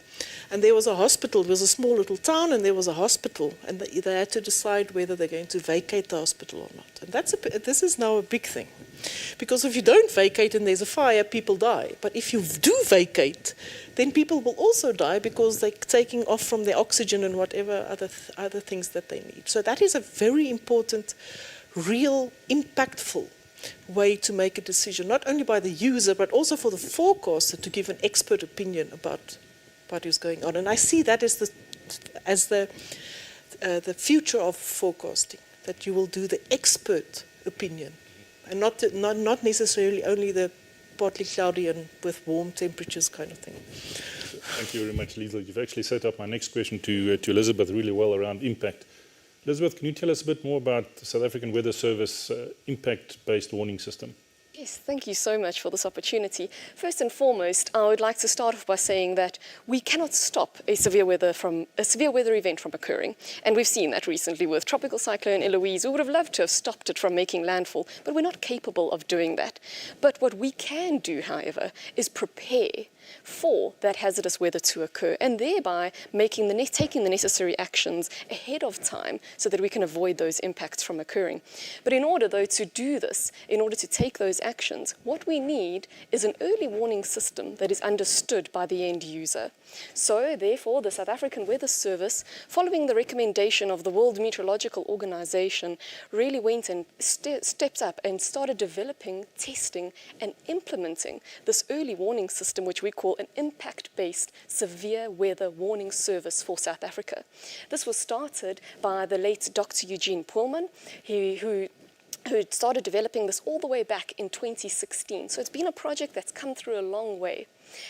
And there was a hospital. It was a small little town, and there was a hospital, and they had to decide whether they're going to vacate the hospital or not. And this is now a big thing, because if you don't vacate and there's a fire, people die. But if you do vacate, then people will also die because they're taking off from their oxygen and whatever other things that they need. So that is a very important, real, impactful way to make a decision, not only by the user, but also for the forecaster to give an expert opinion about what is going on. And I see that as the future of forecasting, that you will do the expert opinion, and not necessarily only the partly cloudy and with warm temperatures kind of thing. Thank you very much, Liesl. You've actually set up my next question to Elizabeth really well around impact. Elizabeth, can you tell us a bit more about the South African Weather Service impact-based warning system? Yes, thank you so much for this opportunity. First and foremost, I would like to start off by saying that we cannot stop a severe weather event from occurring. And we've seen that recently with Tropical Cyclone Eloise. We would have loved to have stopped it from making landfall, but we're not capable of doing that. But what we can do, however, is prepare for that hazardous weather to occur, and thereby taking the necessary actions ahead of time so that we can avoid those impacts from occurring. But in order, though, to do this, in order to take those actions, what we need is an early warning system that is understood by the end user. So, therefore, the South African Weather Service, following the recommendation of the World Meteorological Organization, really went and stepped up and started developing, testing, and implementing this early warning system, which we call an impact-based severe weather warning service for South Africa. This was started by the late Dr. Eugene Pullman, who started developing this all the way back in 2016. So it's been a project that's come through a long way.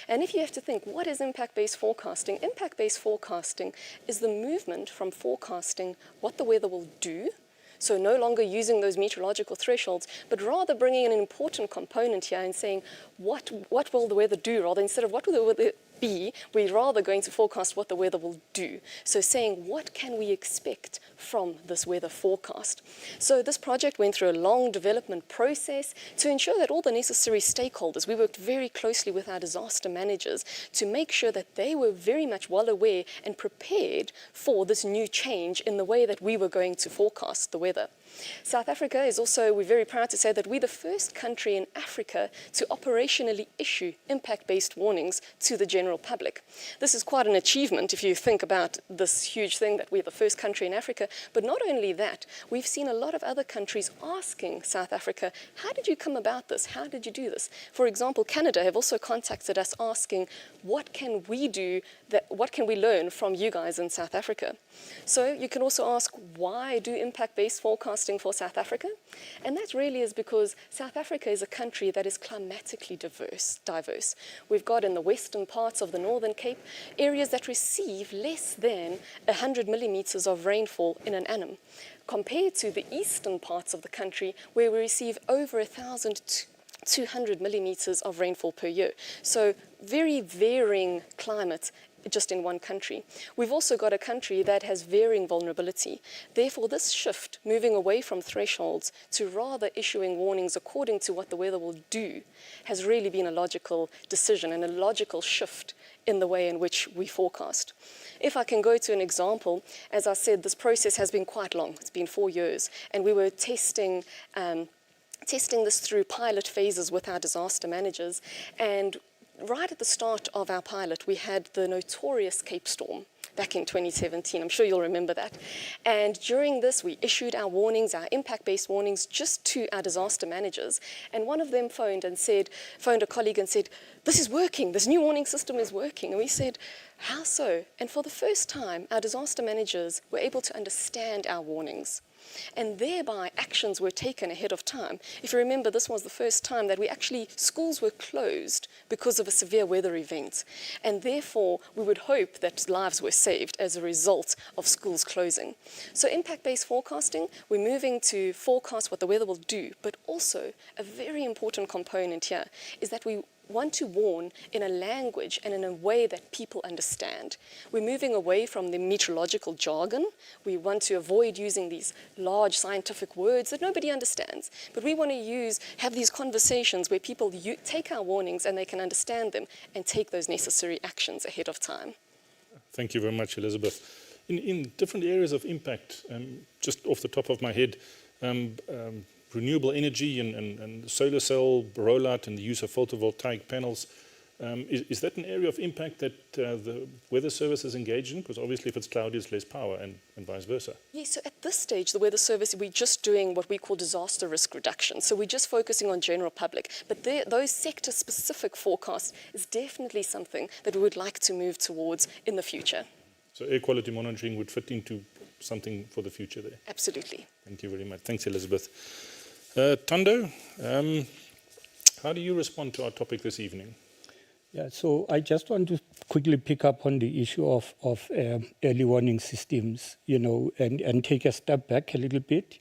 And if you have to think, what is impact-based forecasting? Impact-based forecasting is the movement from forecasting what the weather will do, so no longer using those meteorological thresholds, but rather bringing in an important component here and saying, what will the weather do? Rather, instead of what will the weather be, we're rather going to forecast what the weather will do. So saying, what can we expect from this weather forecast? So this project went through a long development process to ensure that all the necessary stakeholders, we worked very closely with our disaster managers to make sure that they were very much well aware and prepared for this new change in the way that we were going to forecast the weather. South Africa is also, we're very proud to say that we're the first country in Africa to operationally issue impact-based warnings to the general public. This is quite an achievement if you think about this huge thing that we're the first country in Africa. But not only that, we've seen a lot of other countries asking South Africa, how did you come about this? How did you do this? For example, Canada have also contacted us asking, what can we do, what can we learn from you guys in South Africa? So you can also ask, why do impact-based forecasting for South Africa? And that really is because South Africa is a country that is climatically diverse. We've got in the western parts parts of the Northern Cape, areas that receive less than 100 millimeters of rainfall in an annum, compared to the eastern parts of the country where we receive over 1,200 millimeters of rainfall per year. So very varying climate just in one country. We've also got a country that has varying vulnerability. Therefore, this shift, moving away from thresholds to rather issuing warnings according to what the weather will do, has really been a logical decision and a logical shift in the way in which we forecast. If I can go to an example, as I said, this process has been quite long. It's been 4 years, and we were testing this through pilot phases with our disaster managers. And right at the start of our pilot, we had the notorious Cape Storm back in 2017. I'm sure you'll remember that. And during this, we issued our warnings, our impact-based warnings, just to our disaster managers. And one of them phoned a colleague and said, "This is working, this new warning system is working." And we said, "How so?" And for the first time, our disaster managers were able to understand our warnings. And thereby actions were taken ahead of time. If you remember, this was the first time that schools were closed because of a severe weather event. And therefore, we would hope that lives were saved as a result of schools closing. So impact-based forecasting, we're moving to forecast what the weather will do, but also a very important component here is that we want to warn in a language and in a way that people understand. We're moving away from the meteorological jargon. We want to avoid using these large scientific words that nobody understands. But we want to have these conversations where people take our warnings and they can understand them and take those necessary actions ahead of time. Thank you very much, Elizabeth. In different areas of impact, just off the top of my head, renewable energy and solar cell rollout and the use of photovoltaic panels, is that an area of impact that the Weather Service is engaged in? Because obviously if it's cloudy, it's less power and vice versa. Yes, so at this stage, the Weather Service, we're just doing what we call disaster risk reduction. So we're just focusing on general public. But those sector-specific forecasts is definitely something that we would like to move towards in the future. So air quality monitoring would fit into something for the future there. Absolutely. Thank you very much. Thanks, Elizabeth. Thando, how do you respond to our topic this evening? Yeah, so I just want to quickly pick up on the issue of early warning systems, and take a step back a little bit.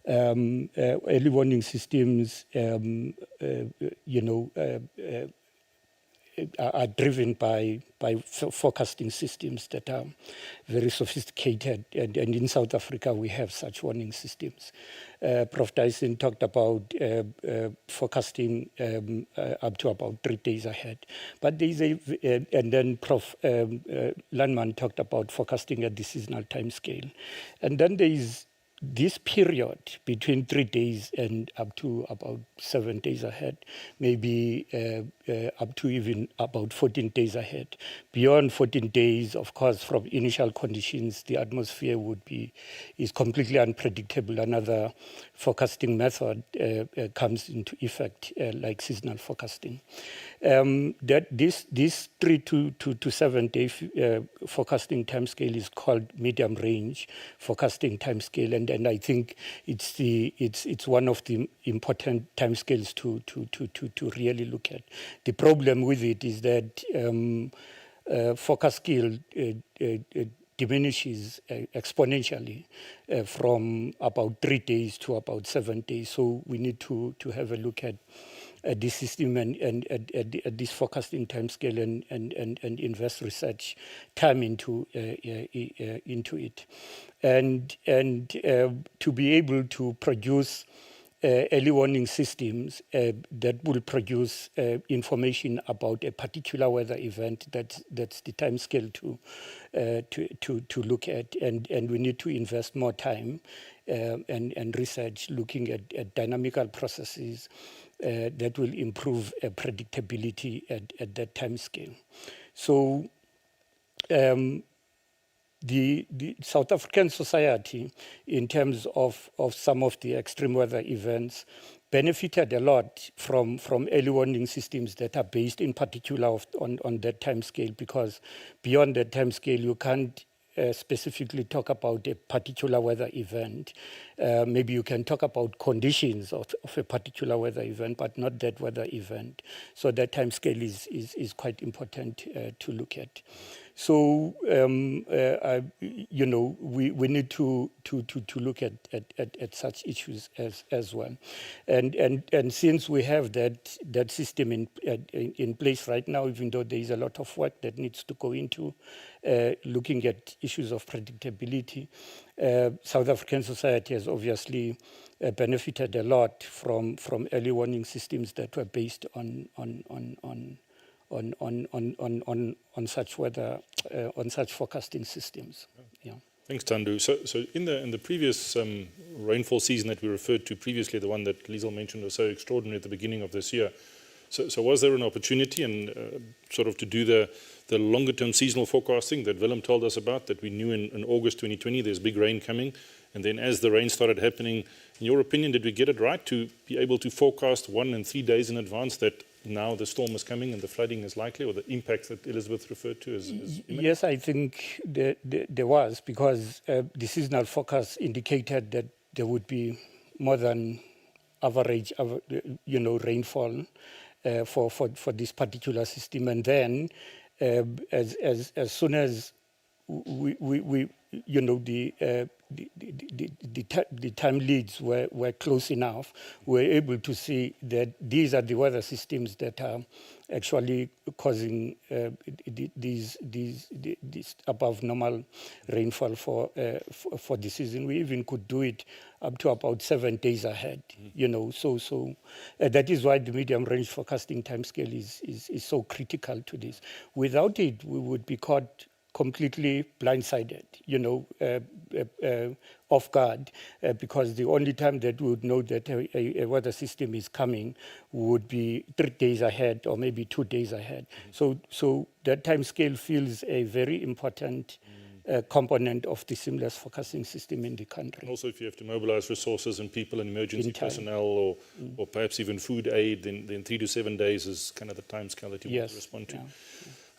Early warning systems, are driven by forecasting systems that are very sophisticated, and in South Africa we have such warning systems. Prof. Dyson talked about forecasting up to about 3 days ahead, but there's and then Prof. Landman talked about forecasting at the seasonal time scale, and then there is this period between 3 days and up to about 7 days ahead, maybe up to even about 14 days ahead. Beyond 14 days, of course, from initial conditions, the atmosphere is completely unpredictable. Another forecasting method comes into effect, like seasonal forecasting. That this 3 to 7 day forecasting timescale is called medium range forecasting timescale, and I think it's one of the important timescales to really look at. The problem with it is that forecast scale diminishes exponentially from about 3 days to about 7 days. So we need to have a look at this system and this forecasting timescale and invest research time into it, and to be able to produce early warning systems that will produce information about a particular weather event. That's the time scale to look at, and we need to invest more time and research looking at dynamical processes that will improve predictability at that time scale. So the South African society, in terms of some of the extreme weather events, benefited a lot from early warning systems that are based in particular on that time scale, because beyond that time scale you can't specifically talk about a particular weather event. Maybe you can talk about conditions of a particular weather event, but not that weather event. So that time scale is quite important to look at. So you know, we need to look at such issues as well, and since we have that system in place right now, even though there is a lot of work that needs to go into looking at issues of predictability, South African society has obviously benefited a lot from early warning systems that were based on such weather, on such forecasting systems. Yeah. Thanks, Tandu. So in the previous rainfall season that we referred to previously, the one that Liesl mentioned was so extraordinary at the beginning of this year. So was there an opportunity and sort of to do the longer term seasonal forecasting that Willem told us about, that we knew in August 2020 there's big rain coming, and then as the rain started happening, in your opinion, did we get it right to be able to forecast 1 and 3 days in advance that now the storm is coming and the flooding is likely, or the impact that Elizabeth referred to as imminent? Yes, I think there was, because the seasonal forecast indicated that there would be more than average, you know, rainfall for this particular system, and then as soon as we you know, the time leads were close enough, we were able to see that these are the weather systems that are actually causing these above normal rainfall for the season. We even could do it up to about 7 days ahead, you know. So that is why the medium range forecasting timescale is so critical to this. Without it, we would be caught completely blindsided, you know, off guard, because the only time that we would know that a weather system is coming would be 3 days ahead or maybe 2 days ahead. So that time scale feels a very important component of the seamless forecasting system in the country. Also, if you have to mobilize resources and people and emergency personnel or perhaps even food aid, then 3 to 7 days is kind of the time scale that you want to respond to. Yeah.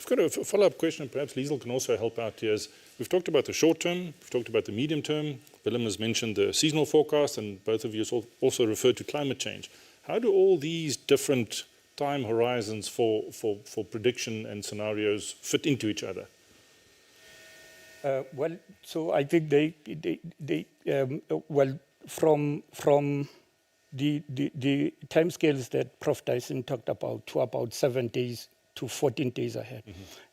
I've got a follow-up question, and perhaps Liesl can also help out here. We've talked about the short term, we've talked about the medium term, Willem has mentioned the seasonal forecast, and both of you also referred to climate change. How do all these different time horizons for prediction and scenarios fit into each other? Well, so I think they well, from the timescales that Prof. Dyson talked about, to about 7 days to 14 days ahead.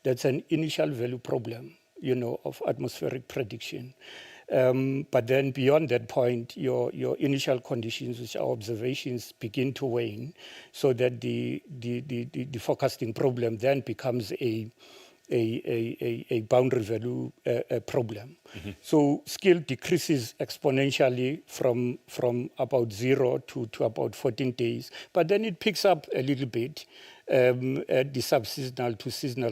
That's an initial value problem, you know, of atmospheric prediction. But then beyond that point, your initial conditions, which are observations, begin to wane, so that the forecasting problem then becomes a boundary value problem. So skill decreases exponentially from about 0 to about 14 days, but then it picks up a little bit at the subseasonal to seasonal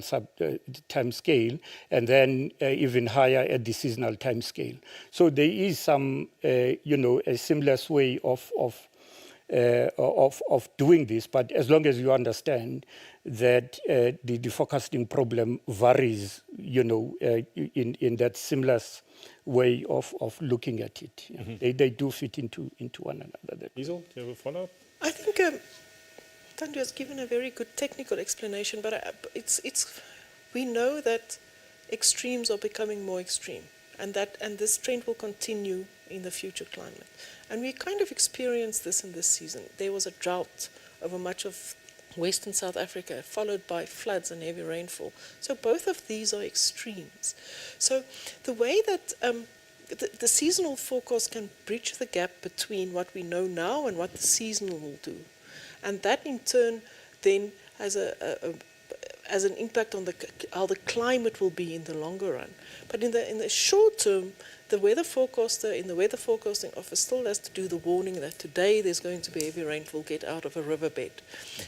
time scale, and then even higher at the seasonal time scale. So there is some, you know, a seamless way of doing this, but as long as you understand that the forecasting problem varies, you know, in that seamless way of looking at it. Yeah. They do fit into one another. Liesl, do you have a follow-up? I think Tandu has given a very good technical explanation, but we know that extremes are becoming more extreme, and this trend will continue in the future climate. And we kind of experienced this in this season. There was a drought over much of Western South Africa, followed by floods and heavy rainfall. So both of these are extremes. So the way that the seasonal forecast can bridge the gap between what we know now and what the seasonal will do. And that in turn then has an impact on how the climate will be in the longer run. But in the short term, the weather forecaster in the weather forecasting office still has to do the warning that today there's going to be heavy rainfall, get out of a riverbed.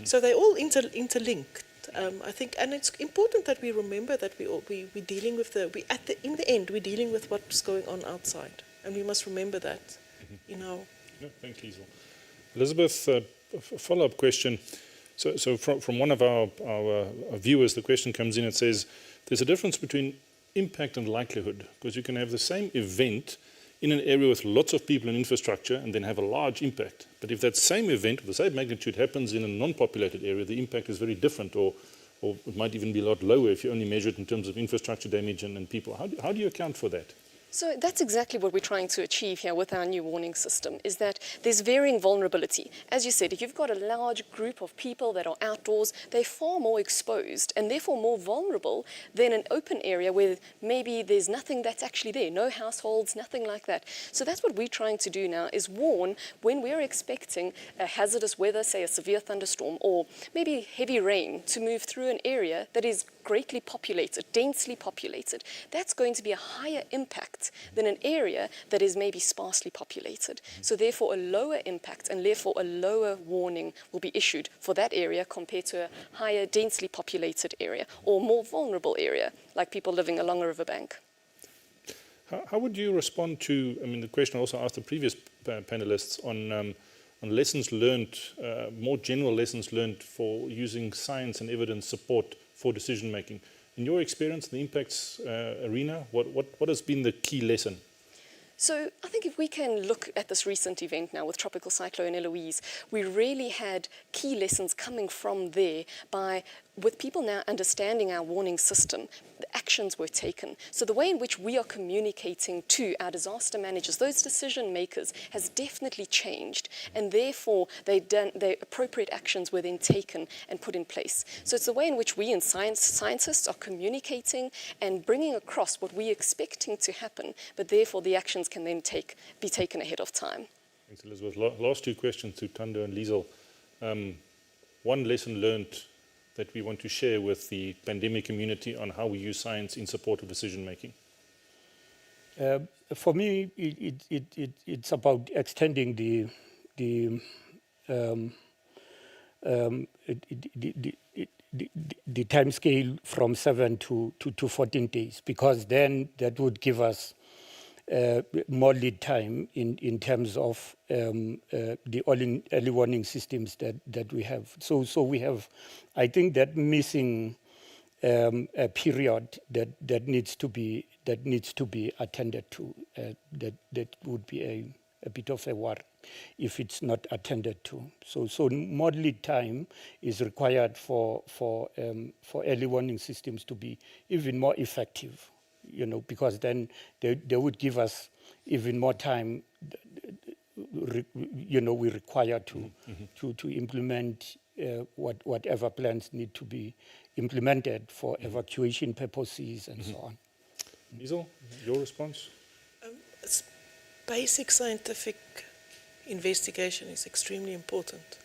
So they're all interlinked. I think, and it's important that we remember that we're dealing with in the end we're dealing with what's going on outside, and we must remember that. You know. Yeah, thanks, Liesl. Elizabeth, a follow-up question. So from one of our viewers, the question comes in. It says there's a difference between impact and likelihood? Because you can have the same event in an area with lots of people and infrastructure and then have a large impact. But if that same event of the same magnitude happens in a non-populated area, the impact is very different, or it might even be a lot lower if you only measure it in terms of infrastructure damage and people. How do you account for that? So that's exactly what we're trying to achieve here with our new warning system, is that there's varying vulnerability. As you said, if you've got a large group of people that are outdoors, they're far more exposed and therefore more vulnerable than an open area where maybe there's nothing that's actually there, no households, nothing like that. So that's what we're trying to do now, is warn when we're expecting a hazardous weather, say a severe thunderstorm or maybe heavy rain, to move through an area that is greatly populated, densely populated. That's going to be a higher impact than an area that is maybe sparsely populated. So therefore a lower impact and therefore a lower warning will be issued for that area compared to a higher densely populated area or more vulnerable area, like people living along a riverbank. How would you respond to, I mean, the question I also asked the previous panelists on lessons learned, more general lessons learned for using science and evidence support for decision making? In your experience, the impacts arena, what has been the key lesson? So I think if we can look at this recent event now with Tropical Cyclone Eloise, we really had key lessons coming from there with people now understanding our warning system, the actions were taken. So the way in which we are communicating to our disaster managers, those decision makers, has definitely changed, and therefore the appropriate actions were then taken and put in place. So it's the way in which we scientists are communicating and bringing across what we're expecting to happen, but therefore the actions can then be taken ahead of time. Thanks, Elizabeth. Last two questions to Thando and Liesel. One lesson learned that we want to share with the pandemic community on how we use science in support of decision making? For me, it's about extending the time scale from 7 to 14 days, because then that would give us more lead time in terms of the early warning systems that we have. So we have, I think, that missing a period that needs to be attended to. That would be a bit of a worry if it's not attended to. So more lead time is required for early warning systems to be even more effective. Because then they would give us even more time, we require to implement whatever plans need to be implemented for evacuation purposes and so on. Liesel, your response? Basic scientific investigation is extremely important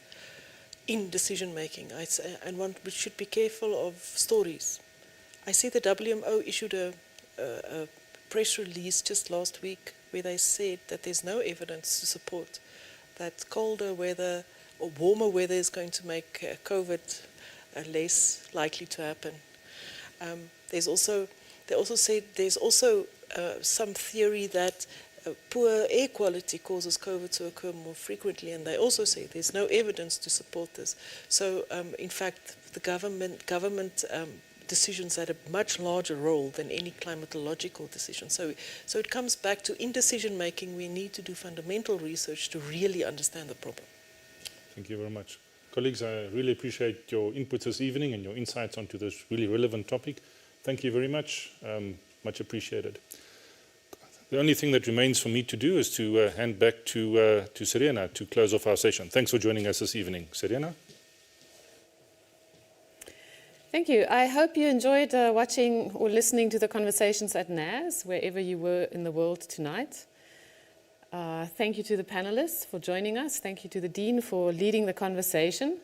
in decision making, I'd say, and we should be careful of stories. I see the WMO issued a press release just last week where they said that there's no evidence to support that colder weather or warmer weather is going to make COVID less likely to happen. They also said there's also some theory that poor air quality causes COVID to occur more frequently, and they also say there's no evidence to support this. So in fact, the government decisions had a much larger role than any climatological decision. So it comes back to, in decision making, we need to do fundamental research to really understand the problem. Thank you very much. Colleagues, I really appreciate your inputs this evening and your insights onto this really relevant topic. Thank you very much. Much appreciated. The only thing that remains for me to do is to hand back to Serena to close off our session. Thanks for joining us this evening. Serena? Thank you. I hope you enjoyed watching or listening to the conversations at NAS, wherever you were in the world tonight. Thank you to the panelists for joining us. Thank you to the Dean for leading the conversation.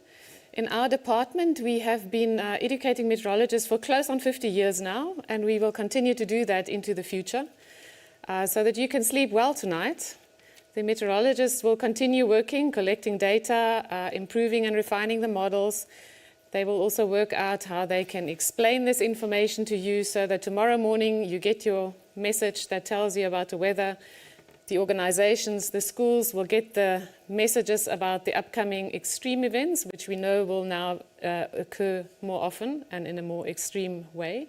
In our department, we have been educating meteorologists for close on 50 years now, and we will continue to do that into the future so that you can sleep well tonight. The meteorologists will continue working, collecting data, improving and refining the models. They will also work out how they can explain this information to you so that tomorrow morning you get your message that tells you about the weather. The organizations, the schools will get the messages about the upcoming extreme events, which we know will now occur more often and in a more extreme way.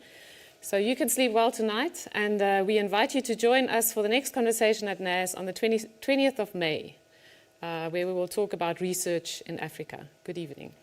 So you can sleep well tonight, and we invite you to join us for the next conversation at NAS on the 20th of May, where we will talk about research in Africa. Good evening.